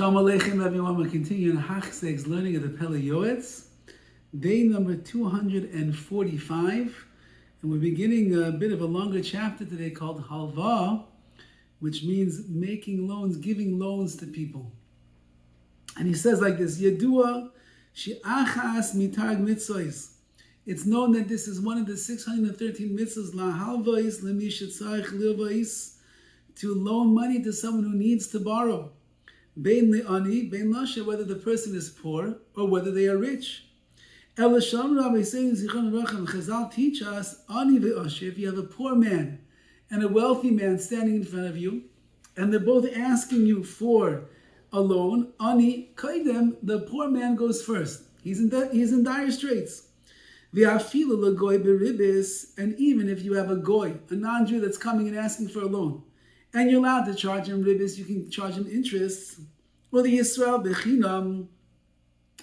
Shalom Aleichem, everyone. We're continuing Hachzeg's learning of the Pele Yoetz, day number 245, and we're beginning a bit of a longer chapter today called Halva, which means making loans, giving loans to people. And he says like this: Yedua she'achas mitarg mitzvos. It's known that this is one of the 613 mitzvahs, la halvais lemi shetzarich lilvais, to loan money to someone who needs to borrow. Bein le'ani, bein lasha, whether the person is poor or whether they are rich. Elasham Rabbi saying Zichron Racham, Chazal teach us, ani ve'asher, if you have a poor man and a wealthy man standing in front of you, and they're both asking you for a loan, ani kaidem, the poor man goes first. He's in dire straits. Ve'afilu legoy beribis, and even if you have a goy, a non-Jew that's coming and asking for a loan, and you're allowed to charge him ribis, you can charge him interest. Well, the Yisrael bechinam,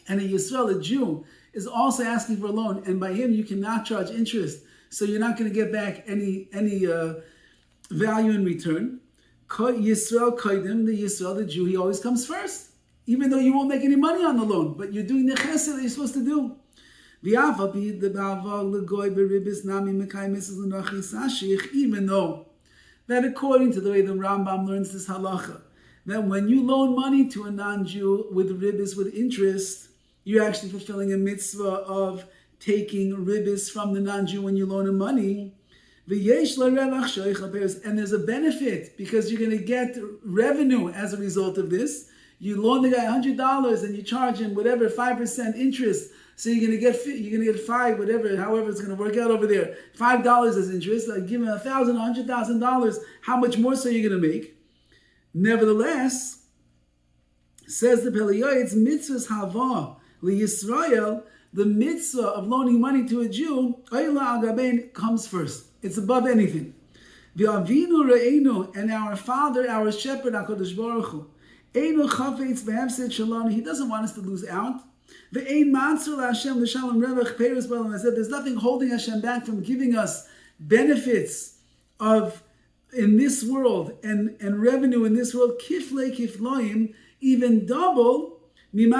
and a Yisrael, a Jew, is also asking for a loan, and by him you cannot charge interest, so you're not going to get back any value in return. Yisrael kaidim, the Yisrael, the Jew, he always comes first, even though you won't make any money on the loan, but you're doing the chesed that you're supposed to do. Even though that according to the way the Rambam learns this halacha, that when you loan money to a non-Jew with ribis, with interest, you're actually fulfilling a mitzvah of taking ribis from the non-Jew when you loan him money. And there's a benefit because you're going to get revenue as a result of this. You loan the guy $100 and you charge him whatever 5% interest. So you're gonna get five, whatever, however it's gonna work out over there. $5 as interest. Like give him $1,000, $100,000. How much more so you're gonna make? Nevertheless, says the Pele Yoetz, mitzvahs hava liyisrael, the mitzvah of loaning money to a Jew, ayla agabein, comes first. It's above anything. V'avinu re'enu, and our Father, our Shepherd, HaKadosh Baruch Hu, einu chafetz b'hefsed shalom. He doesn't want us to lose out. I said there's nothing holding Hashem back from giving us benefits of in this world and revenue in this world, kifloim, even double than the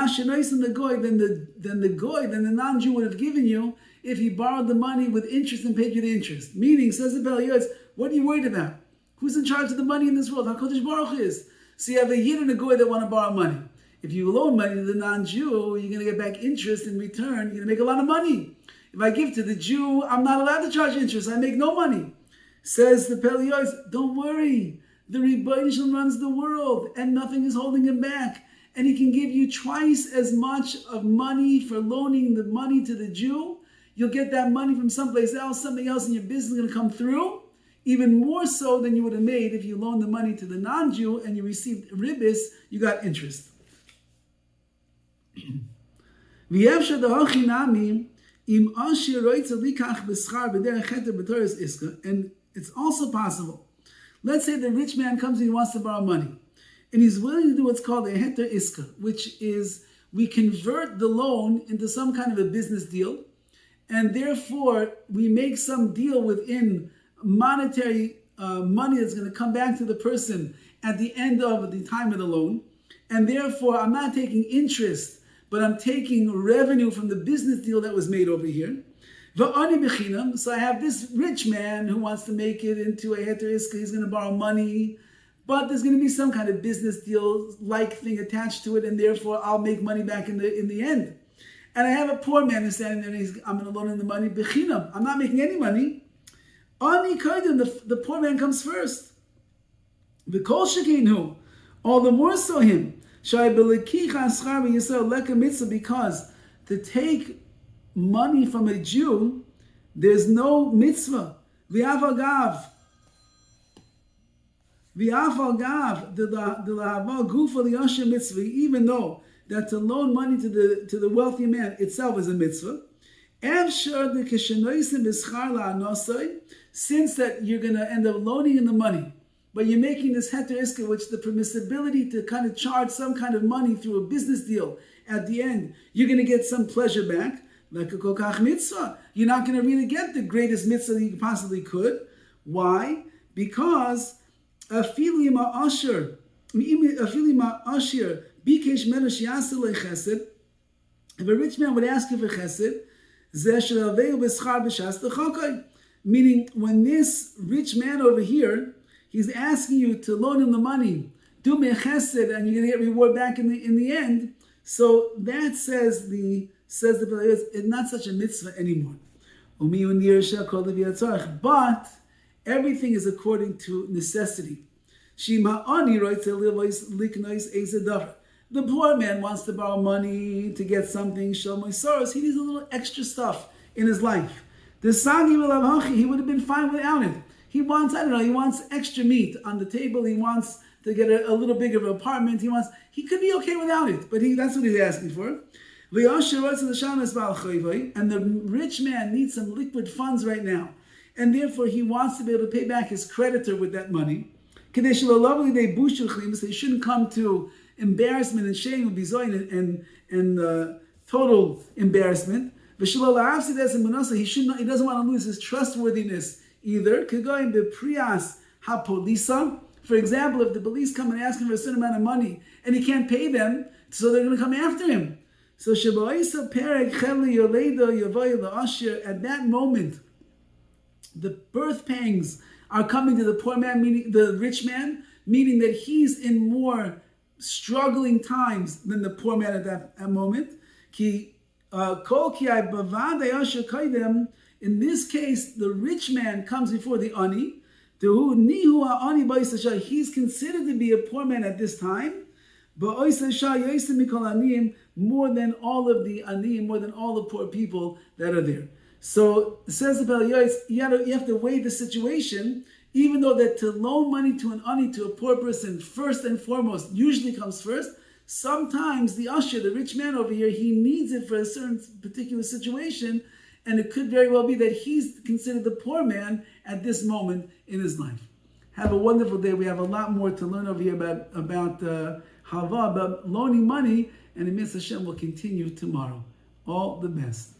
non-Jew would have given you if he borrowed the money with interest and paid you the interest. Meaning, says the Pele Yoetz, what are you worried about? Who's in charge of the money in this world? HaKadosh Baruch Hu is. So you have a Yid and a Goy that want to borrow money. If you loan money to the non-Jew, you're going to get back interest in return. You're going to make a lot of money. If I give to the Jew, I'm not allowed to charge interest. I make no money. Says the Pele Yoetz, don't worry. The Rabbi runs the world and nothing is holding him back. And he can give you twice as much of money for loaning the money to the Jew. You'll get that money from someplace else. Something else in your business is going to come through. Even more so than you would have made if you loaned the money to the non-Jew and you received ribis, you got interest. And it's also possible, let's say the rich man comes and he wants to borrow money and he's willing to do what's called a heter iska, which is we convert the loan into some kind of a business deal, and therefore we make some deal within monetary money that's going to come back to the person at the end of the time of the loan, and therefore I'm not taking interest, but I'm taking revenue from the business deal that was made over here. So I have this rich man who wants to make it into a heter iska. He's going to borrow money, but there's going to be some kind of business deal-like thing attached to it, and therefore I'll make money back in the end. And I have a poor man who's standing there, and I'm going to loan him the money. Bechinam, I'm not making any money. The poor man comes first. All the more so him. Because to take money from a Jew, there's no mitzvah. Even though that to loan money to the wealthy man itself is a mitzvah. Since that you're going to end up loaning in the money, but you're making this heter iska, which the permissibility to kind of charge some kind of money through a business deal at the end, you're going to get some pleasure back, like a kokach mitzvah. You're not going to really get the greatest mitzvah that you possibly could. Why? Because afilim asher Bikesh menu shi'asa le chesed. If a rich man would ask you for chesed, meaning when this rich man over here, he's asking you to loan him the money, do me a chesed, and you're going to get reward back in the end. So that says the Pele Yoetz, it's not such a mitzvah anymore. But everything is according to necessity. The poor man wants to borrow money to get something, show my sorrows. He needs a little extra stuff in his life. The sagi will have he would have been fine without it. He wants, he wants extra meat on the table. He wants to get a little bigger of an apartment. He could be okay without it, but that's what he's asking for. And the rich man needs some liquid funds right now. And therefore he wants to be able to pay back his creditor with that money. So he shouldn't come to embarrassment and shame, and total embarrassment. He doesn't want to lose his trustworthiness either. For example, if the police come and ask him for a certain amount of money and he can't pay them, so they're going to come after him. So at that moment, the birth pangs are coming to the poor man, meaning the rich man, meaning that he's in more struggling times than the poor man at that moment. In this case, the rich man comes before the ani. He's considered to be a poor man at this time, more than all of the ani, more than all the poor people that are there. So it says about Yoetz, you have to weigh the situation. Even though that to loan money to an ani, to a poor person, first and foremost, usually comes first, sometimes the usher, the rich man over here, he needs it for a certain particular situation, and it could very well be that he's considered the poor man at this moment in his life. Have a wonderful day. We have a lot more to learn over here about halva, about loaning money, and the Mitzvah Hashem will continue tomorrow. All the best.